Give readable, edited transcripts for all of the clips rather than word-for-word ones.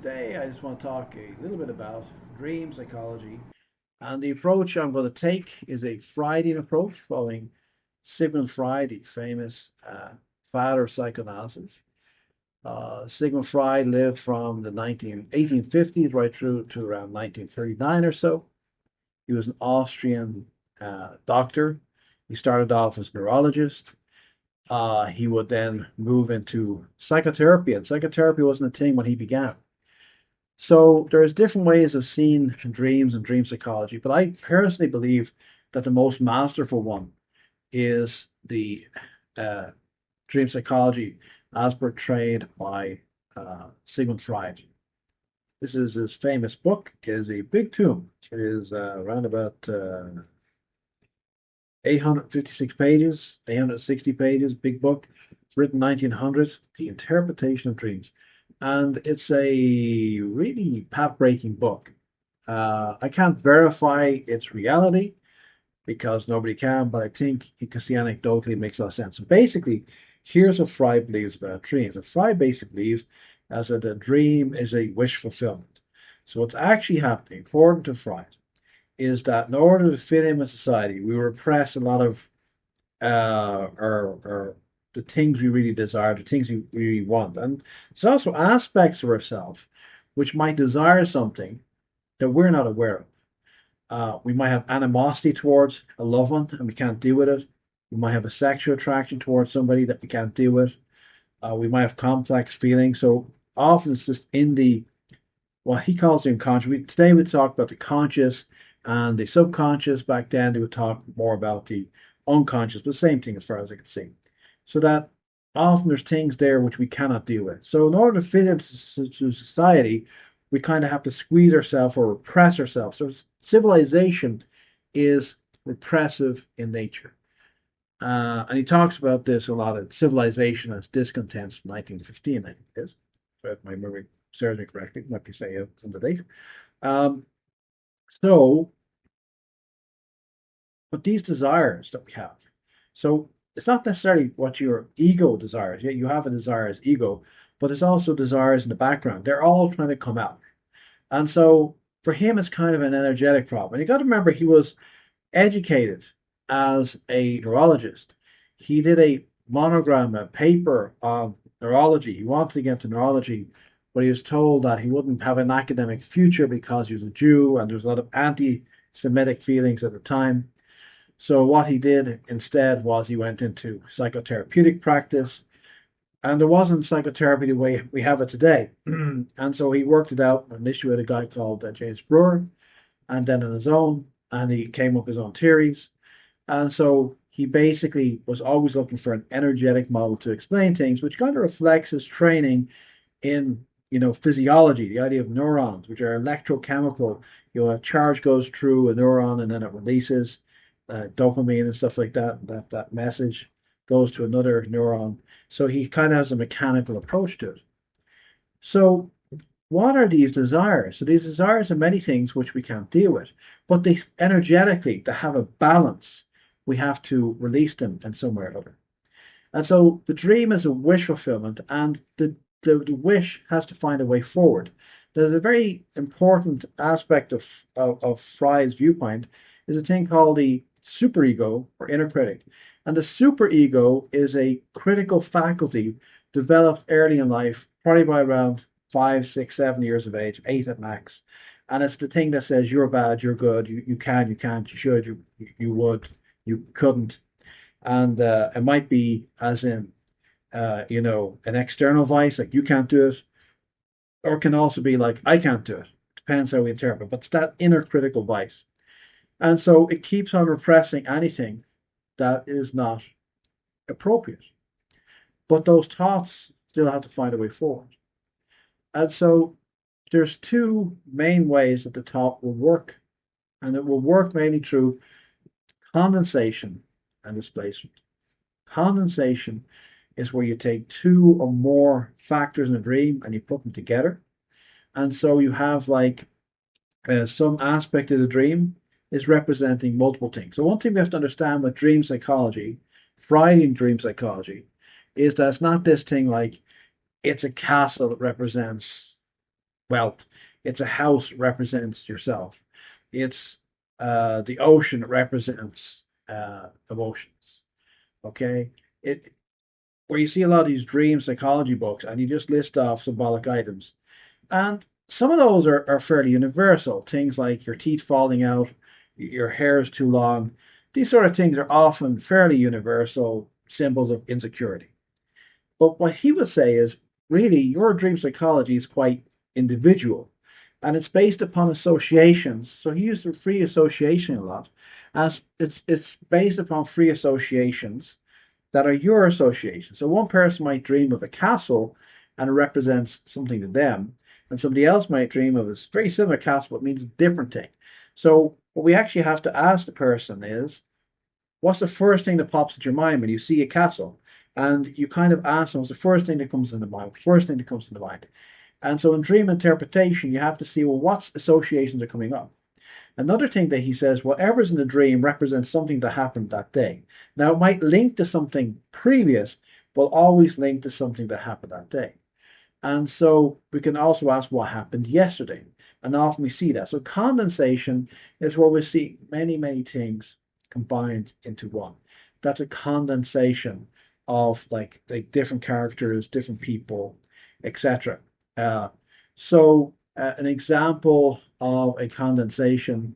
Today, I just want to talk a little bit about dream psychology. And the approach I'm going to take is a Freudian approach following Sigmund Freud, the famous father of psychoanalysis. Sigmund Freud lived from the 1850s right through to around 1939 or so. He was an Austrian doctor. He started off as a neurologist. He would then move into psychotherapy, and psychotherapy wasn't a thing when he began. So there's different ways of seeing dreams and dream psychology, but I personally believe that the most masterful one is the uh, dream psychology as portrayed by Sigmund Freud. This is his famous book. It is a big tome. It is around about 856 pages, 860 pages, big book, written 1900, The Interpretation of Dreams. And it's a really path-breaking book. I can't verify its reality because nobody can, but I think you can see anecdotally it makes a lot of sense. So basically, here's what Freud believes about dreams. And Freud basically believes as that a dream is a wish fulfillment. So what's actually happening, according to Freud, is that in order to fit in with society, we repress a lot of our the things we really desire, the things we really want. And there's also aspects of ourselves which might desire something that we're not aware of. We might have animosity towards a loved one and we can't deal with it. We might have a sexual attraction towards somebody that we can't deal with. We might have complex feelings. So often it's just in the, what he calls the unconscious. Today we talk about the conscious and the subconscious. Back then they would talk more about the unconscious, but the same thing as far as I can see. So that often there's things there which we cannot deal with. So in order to fit into society, we kind of have to squeeze ourselves or repress ourselves. So civilization is repressive in nature. And he talks about this a lot in Civilization as Discontent from 1915, I think it is. If my memory serves me correctly, might be say it's on the date. Um, so, but these desires that we have, so it's not necessarily what your ego desires. Yeah, you have a desire as ego, but there's also desires in the background. They're all trying to come out. And so for him, it's kind of an energetic problem. And you got to remember, he was educated as a neurologist. He did a monogram, a paper on neurology. He wanted to get into neurology, but he was told that he wouldn't have an academic future because he was a Jew and there was a lot of anti Semitic feelings at the time. So what he did instead was he went into psychotherapeutic practice, and there wasn't psychotherapy the way we have it today. And so he worked it out initially with a guy called James Brewer, and then on his own, and he came up with his own theories. And so he basically was always looking for an energetic model to explain things, which kind of reflects his training in physiology, the idea of neurons, which are electrochemical. A charge goes through a neuron and then it releases dopamine and stuff like that. That message goes to another neuron. So he kind of has a mechanical approach to it. So what are these desires? So these desires are many things which we can't deal with, but they energetically, to have a balance, we have to release them in some way or other. And so the dream is a wish fulfillment, and the wish has to find a way forward. There's a very important aspect of Fry's viewpoint is a thing called the superego or inner critic. And the superego is a critical faculty developed early in life, probably by around 5, 6, 7 years of age, 8 at max. And it's the thing that says you're bad, you're good, you can, you can't, you should, you would, you couldn't. And it might be as in, an external vice, like you can't do it, or it can also be like, I can't do it. Depends how we interpret, but it's that inner critical vice. And so it keeps on repressing anything that is not appropriate. But those thoughts still have to find a way forward. And so there's two main ways that the thought will work. And it will work mainly through condensation and displacement. Condensation is where you take two or more factors in a dream and you put them together. And so you have like some aspect of the dream is representing multiple things. So one thing we have to understand with dream psychology, Freudian dream psychology, is that it's not this thing like it's a castle that represents wealth. It's a house represents yourself. It's the ocean represents emotions. Okay, it where you see a lot of these dream psychology books, and you just list off symbolic items, and some of those are fairly universal. Things like your teeth falling out, your hair is too long. These sort of things are often fairly universal symbols of insecurity. But what he would say is really your dream psychology is quite individual and it's based upon associations. So he used the free association a lot. As it's based upon free associations that are your associations. So one person might dream of a castle and it represents something to them, and somebody else might dream of a very similar castle but means a different thing. So what we actually have to ask the person is, what's the first thing that pops into your mind when you see a castle? And you kind of ask them, what's the first thing that comes into mind? The first thing that comes into mind. And so in dream interpretation, you have to see, well, what associations are coming up? Another thing that he says, whatever's in the dream represents something that happened that day. Now, it might link to something previous, but always link to something that happened that day. And so we can also ask what happened yesterday. And often we see that. So condensation is where we see many, many things combined into one. That's a condensation of like different characters, different people, etc. Uh, an example of a condensation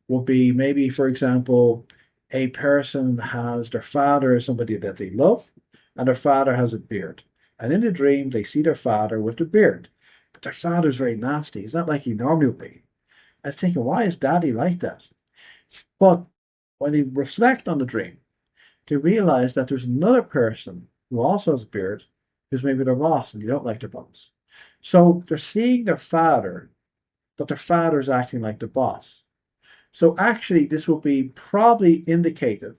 would be maybe, for example, a person has their father is somebody that they love, and their father has a beard. And in the dream, they see their father with the beard. But their father's very nasty. He's not like he normally would be. I was thinking, why is daddy like that? But when they reflect on the dream, they realize that there's another person who also has a beard, who's maybe their boss, and they don't like their boss. So they're seeing their father, but their father's acting like the boss. So actually, this will be probably indicative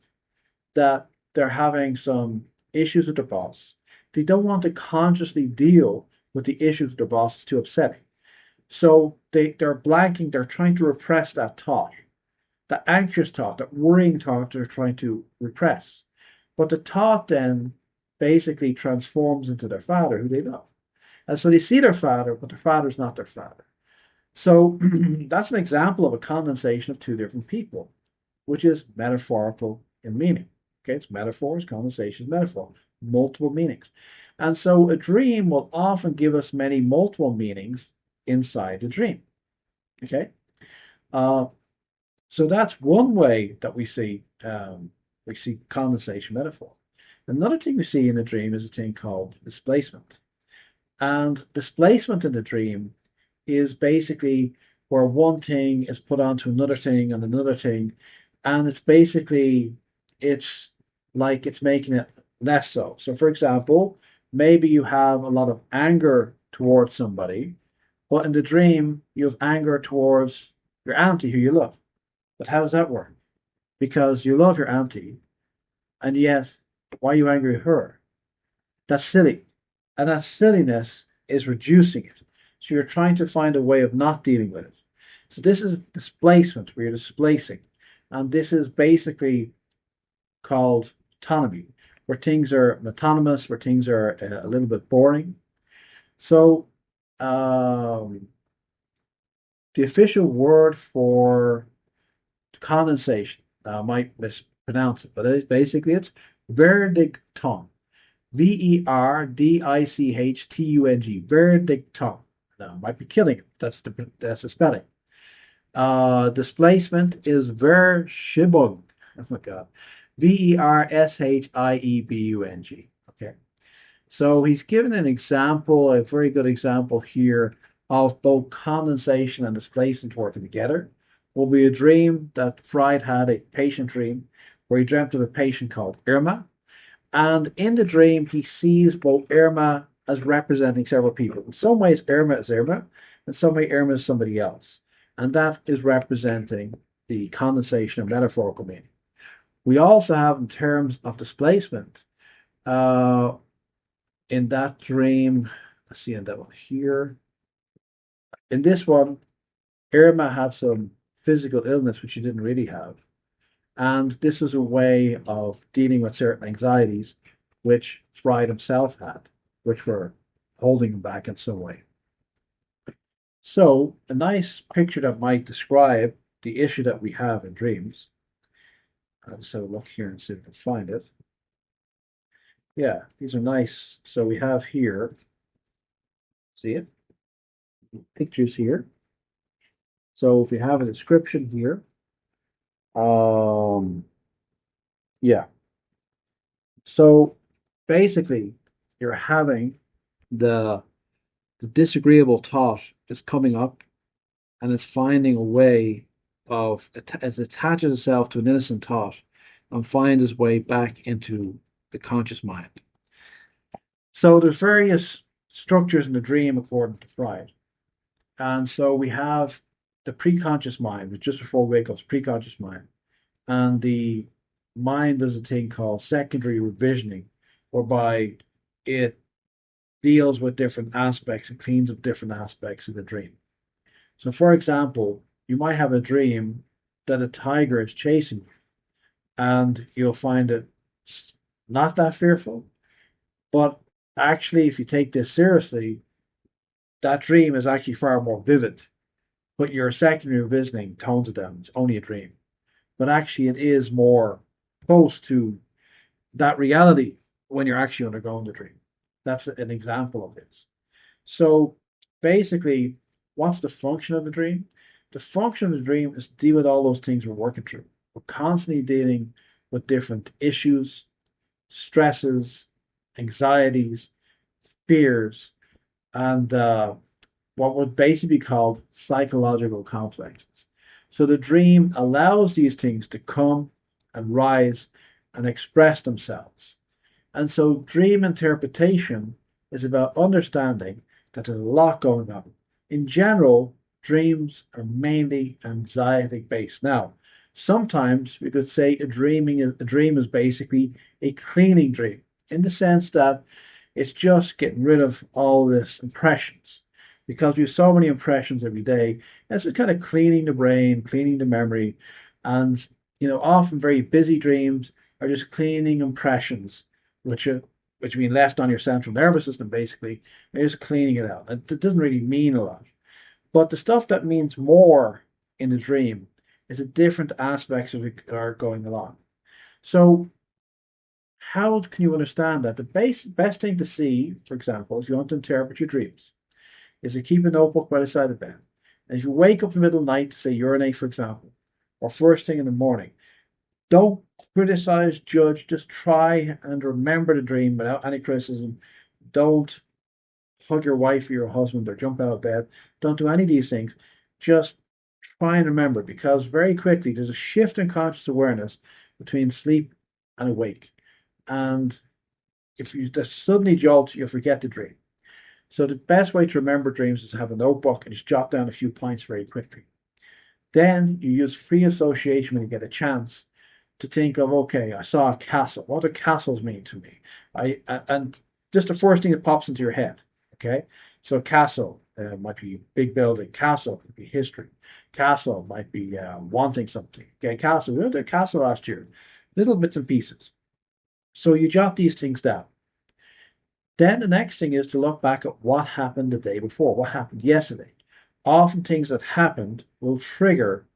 that they're having some issues with their boss. They don't want to consciously deal with the issues with their boss. It's too upsetting. So they're blanking, they're trying to repress that thought, that anxious thought, that worrying thought they're trying to repress. But the thought then basically transforms into their father, who they love. And so they see their father, but their father's not their father. So that's an example of a condensation of two different people, which is metaphorical in meaning. Okay, it's metaphors, condensation, metaphor, multiple meanings. And so a dream will often give us many multiple meanings inside the dream. Okay, uh, so that's one way that we see condensation metaphor. Another thing we see in the dream is a thing called displacement. And displacement in the dream is basically where one thing is put onto another thing and another thing, and it's like it's making it less so. So, for example, maybe you have a lot of anger towards somebody, but in the dream you have anger towards your auntie who you love. But how does that work? Because you love your auntie, and yet why are you angry at her? That's silly. And that silliness is reducing it. So you're trying to find a way of not dealing with it. So this is displacement, where you're displacing. And this is basically called autonomy, where things are autonomous, where things are a little bit boring. So the official word for condensation, now I might mispronounce it, but it's Verdichtung. Verdichtung. Verdichtung. Now, I might be killing it. That's the spelling. Displacement is Verschiebung. Oh my God. Vershiebung. Okay. So he's given an example, a very good example here of both condensation and displacement working together. Will be a dream that Freud had, a patient dream, where he dreamt of a patient called Irma. And in the dream, he sees both Irma as representing several people. In some ways, Irma is Irma, in some way, Irma is somebody else. And that is representing the condensation of metaphorical meaning. We also have, in terms of displacement, uh, in that dream, let's see, in that one here. In this one, Irma had some physical illness, which she didn't really have. And this was a way of dealing with certain anxieties which Freud himself had, which were holding him back in some way. So, a nice picture that might describe the issue that we have in dreams. I'll just have a look here and see if I can find it. Yeah, these are nice. So we have here, see it? Pictures here. So if we have a description here, um, yeah. So basically, you're having the the disagreeable thought is coming up, and it's finding a way of it attaches itself to an innocent thought and finds its way back into the conscious mind. So there's various structures in the dream according to Freud. And so we have the preconscious mind, which just before wake up's preconscious mind. And the mind does a thing called secondary revisioning, whereby it deals with different aspects and cleans up different aspects of the dream. So, for example, you might have a dream that a tiger is chasing you, and you'll find it not that fearful. But actually, if you take this seriously, that dream is actually far more vivid. But your secondary revisioning tones it down. It's only a dream. But actually, it is more close to that reality when you're actually undergoing the dream. That's an example of this. So basically, what's the function of the dream? The function of the dream is to deal with all those things we're working through. We're constantly dealing with different issues, stresses, anxieties, fears, and what would basically be called psychological complexes. So the dream allows these things to come and rise and express themselves. And so dream interpretation is about understanding that there's a lot going on. In general, dreams are mainly anxiety based. Now, sometimes we could say a dream is basically a cleaning dream in the sense that it's just getting rid of all this impressions because we have so many impressions every day. It's just kind of cleaning the brain, cleaning the memory, and often very busy dreams are just cleaning impressions which are which mean left on your central nervous system basically. You're just cleaning it out. It doesn't really mean a lot. But the stuff that means more in the dream is the different aspects of it are going along. So how can you understand that? The best thing to see, for example, if you want to interpret your dreams, is to keep a notebook by the side of bed. And if you wake up in the middle of the night to say urinate, for example, or first thing in the morning, don't criticize, judge, just try and remember the dream without any criticism. Don't hug your wife or your husband or jump out of bed. Don't do any of these things. Just try and remember because very quickly there's a shift in conscious awareness between sleep and awake. And if you just suddenly jolt, you'll forget the dream. So the best way to remember dreams is to have a notebook and just jot down a few points very quickly. Then you use free association when you get a chance to think of, okay, I saw a castle. What do castles mean to me? And just the first thing that pops into your head. Okay, so castle might be big building. Castle could be history. Castle might be wanting something. Okay, castle. We went to a castle last year. Little bits and pieces. So you jot these things down. Then the next thing is to look back at what happened the day before, what happened yesterday. Often things that happened will trigger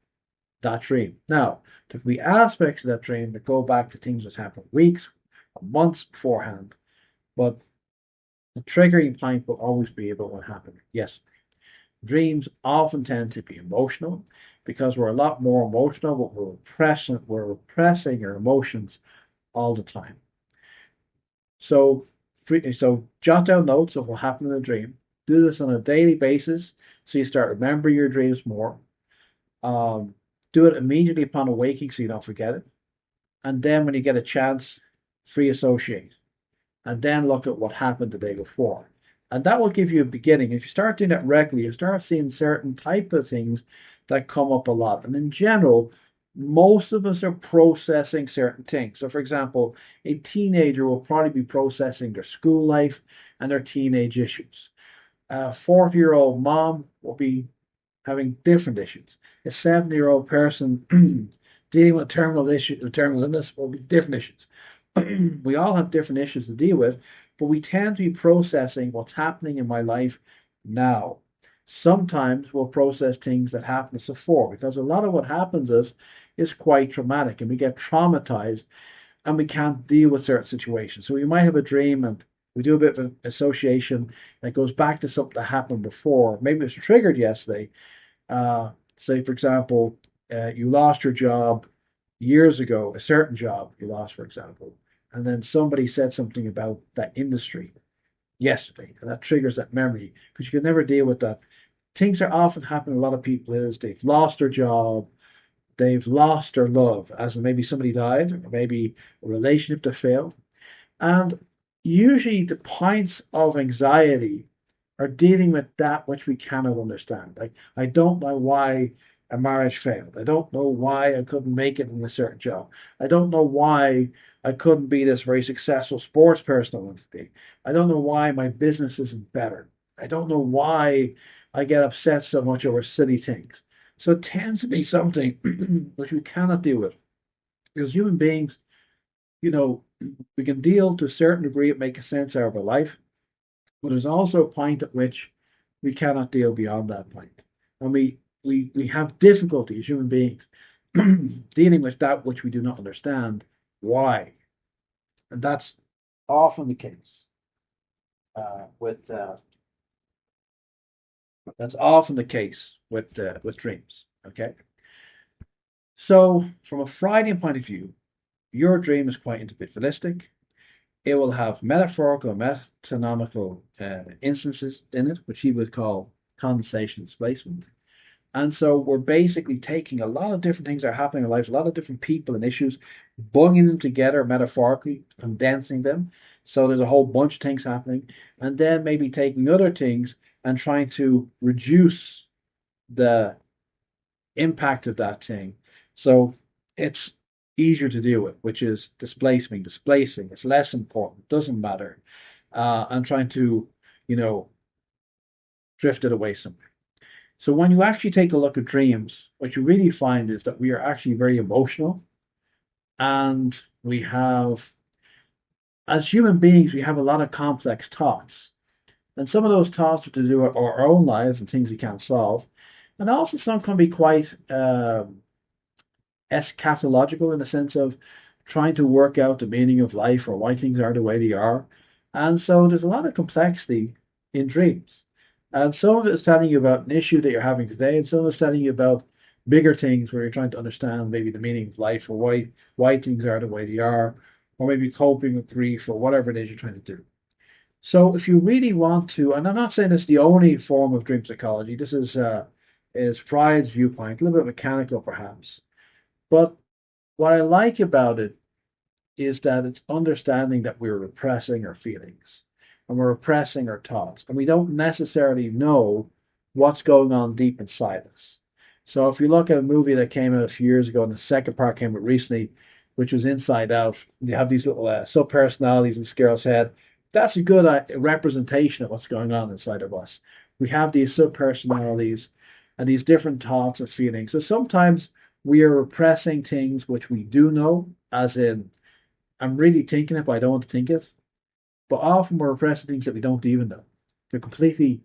that dream. Now, there can be aspects of that dream that go back to things that happened weeks or months beforehand, but the triggering point will always be about what happened yesterday. Dreams often tend to be emotional because we're a lot more emotional, but we're repressing our emotions all the time. So, so jot down notes of what happened in the dream. Do this on a daily basis so you start remembering your dreams more. Um, do it immediately upon awaking so you don't forget it. And then when you get a chance, free associate. And then look at what happened the day before. And that will give you a beginning. If you start doing that regularly, you start seeing certain type of things that come up a lot. And in general, most of us are processing certain things. So, for example, a teenager will probably be processing their school life and their teenage issues. A 40-year-old mom will be having different issues. A 70-year-old person dealing with terminal illness will be different issues. We all have different issues to deal with, but we tend to be processing what's happening in my life now. Sometimes we'll process things that happened to us before, because a lot of what happens is quite traumatic, and we get traumatized and we can't deal with certain situations. So we might have a dream and we do a bit of an association that goes back to something that happened before. Maybe it was triggered yesterday. Say, for example, you lost your job years ago, a certain job you lost, for example, and then somebody said something about that industry yesterday, and that triggers that memory because you can never deal with that. Things that often happen to a lot of people is they've lost their job, they've lost their love, as in maybe somebody died, or maybe a relationship that failed. And usually the points of anxiety are dealing with that which we cannot understand. Like, I don't know why a marriage failed. I don't know why I couldn't make it in a certain job. I don't know why I couldn't be this very successful sports person I want to be. I don't know why my business isn't better. I don't know why I get upset so much over silly things. So it tends to be something which we cannot deal with. Because human beings, you know, we can deal to a certain degree of making sense out of our life, but there's also a point at which we cannot deal beyond that point. And we have difficulty as human beings dealing with that which we do not understand. Why? And often the case with that's often the case with dreams. Okay, so from a Freudian point of view, your dream is quite individualistic. It will have metaphorical and metonymical instances in it, which he would call condensation displacement. And so we're basically taking a lot of different things that are happening in life, a lot of different people and issues, bunging them together metaphorically, condensing them. So there's a whole bunch of things happening. And then maybe taking other things and trying to reduce the impact of that thing. So it's easier to deal with, which is displacing. It's less important, doesn't matter. I'm trying to, you know, drift it away somewhere. So when you actually take a look at dreams, what you really find is that we are actually very emotional, and we have, as human beings, we have a lot of complex thoughts. And some of those thoughts are to do with our own lives and things we can't solve. And also some can be quite eschatological in the sense of trying to work out the meaning of life or why things are the way they are. And so there's a lot of complexity in dreams. And some of it is telling you about an issue that you're having today, and some of it is telling you about bigger things where you're trying to understand maybe the meaning of life or why things are the way they are, or maybe coping with grief or whatever it is you're trying to do. So if you really want to, and I'm not saying it's the only form of dream psychology, this is Freud's viewpoint, a little bit mechanical perhaps. But what I like about it is that it's understanding that we're repressing our feelings and we're repressing our thoughts, and we don't necessarily know what's going on deep inside us. So if you look at a movie that came out a few years ago, and the second part came out recently, which was Inside Out, you have these little sub personalities in this girl's head. That's a good representation of what's going on inside of us. We have these sub personalities and these different thoughts and feelings. So sometimes we are repressing things which we do know, as in, I'm really thinking it, but I don't want to think it. But often we're repressing things that we don't even know. They're completely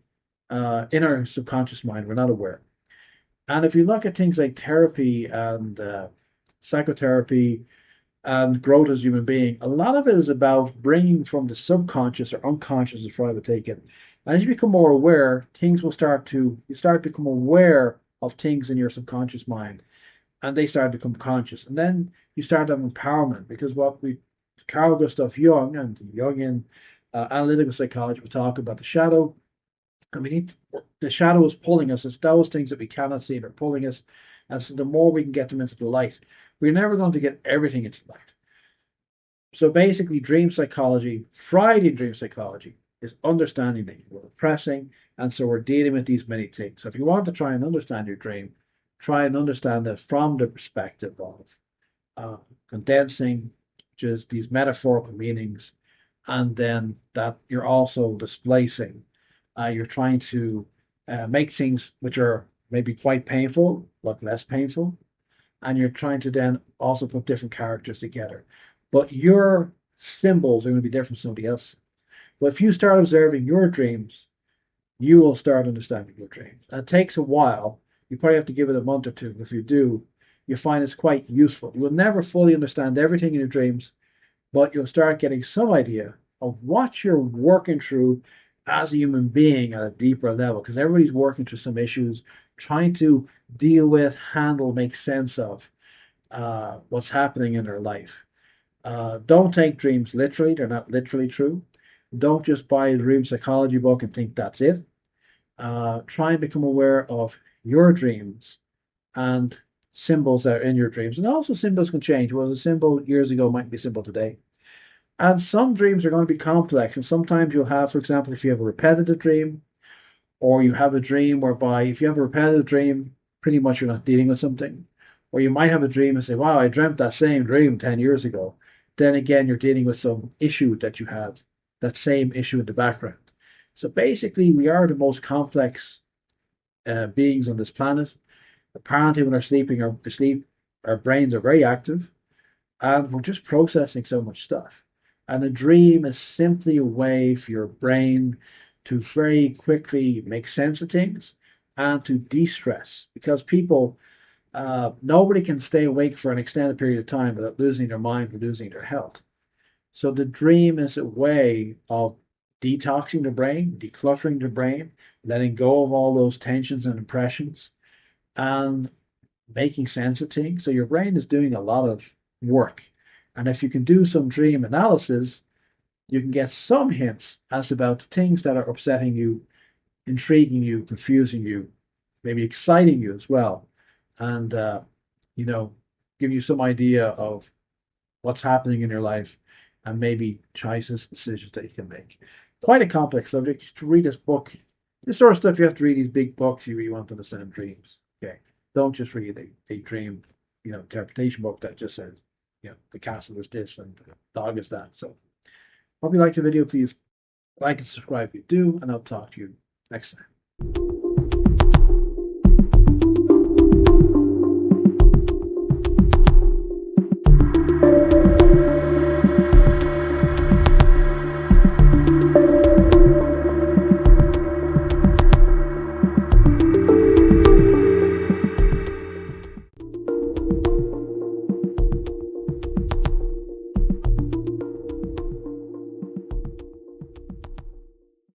in our subconscious mind. We're not aware. And if you look at things like therapy and psychotherapy and growth as a human being, a lot of it is about bringing from the subconscious or unconscious, as Freud would take it. And as you become more aware, things will you start to become aware of things in your subconscious mind, and they start to become conscious. And then you start to have empowerment, because Carl Gustav Jung and Jungian analytical psychology will talk about the shadow. And the shadow is pulling us. It's those things that we cannot see that are pulling us. And so the more we can get them into the light, we're never going to get everything into the light. So basically, dream psychology, Freudian dream psychology, is understanding that we're repressing, and so we're dealing with these many things. So if you want to try and understand your dream, try and understand it from the perspective of condensing, which is these metaphorical meanings, and then that you're also displacing. You're trying to make things which are maybe quite painful look less painful, and you're trying to then also put different characters together. But your symbols are going to be different from somebody else. But if you start observing your dreams, you will start understanding your dreams. And it takes a while. You probably have to give it a month or two. If you do, you find it's quite useful. You will never fully understand everything in your dreams, but you'll start getting some idea of what you're working through as a human being at a deeper level, because everybody's working through some issues, trying to deal with, handle, make sense of what's happening in their life. Don't take dreams literally, they're not literally true. Don't just buy a dream psychology book and think that's it. Try and become aware of your dreams and symbols that are in your dreams. And also, symbols can change. What was a symbol years ago might be a symbol today. And some dreams are going to be complex. And sometimes you'll have, for example, if you have a repetitive dream, or you have a dream whereby if you have a repetitive dream, pretty much you're not dealing with something. Or you might have a dream and say, wow, I dreamt that same dream 10 years ago. Then again, you're dealing with some issue that you had, that same issue in the background. So basically, we are the most complex beings on this planet. Apparently, when we're sleeping, our brains are very active, and we're just processing so much stuff. And a dream is simply a way for your brain to very quickly make sense of things and to de-stress. Because nobody can stay awake for an extended period of time without losing their mind or losing their health. So the dream is a way of detoxing the brain, decluttering the brain, letting go of all those tensions and impressions, and making sense of things. So your brain is doing a lot of work. And if you can do some dream analysis, you can get some hints as about the things that are upsetting you, intriguing you, confusing you, maybe exciting you as well. And, you know, give you some idea of what's happening in your life and maybe choices, decisions that you can make. Quite a complex subject. To read this book, this sort of stuff, you have to read these big books you really want to understand dreams. Okay. Don't just read a dream, interpretation book that just says, the castle is this and the dog is that. So hope you liked the video. Please like and subscribe if you do, and I'll talk to you next time.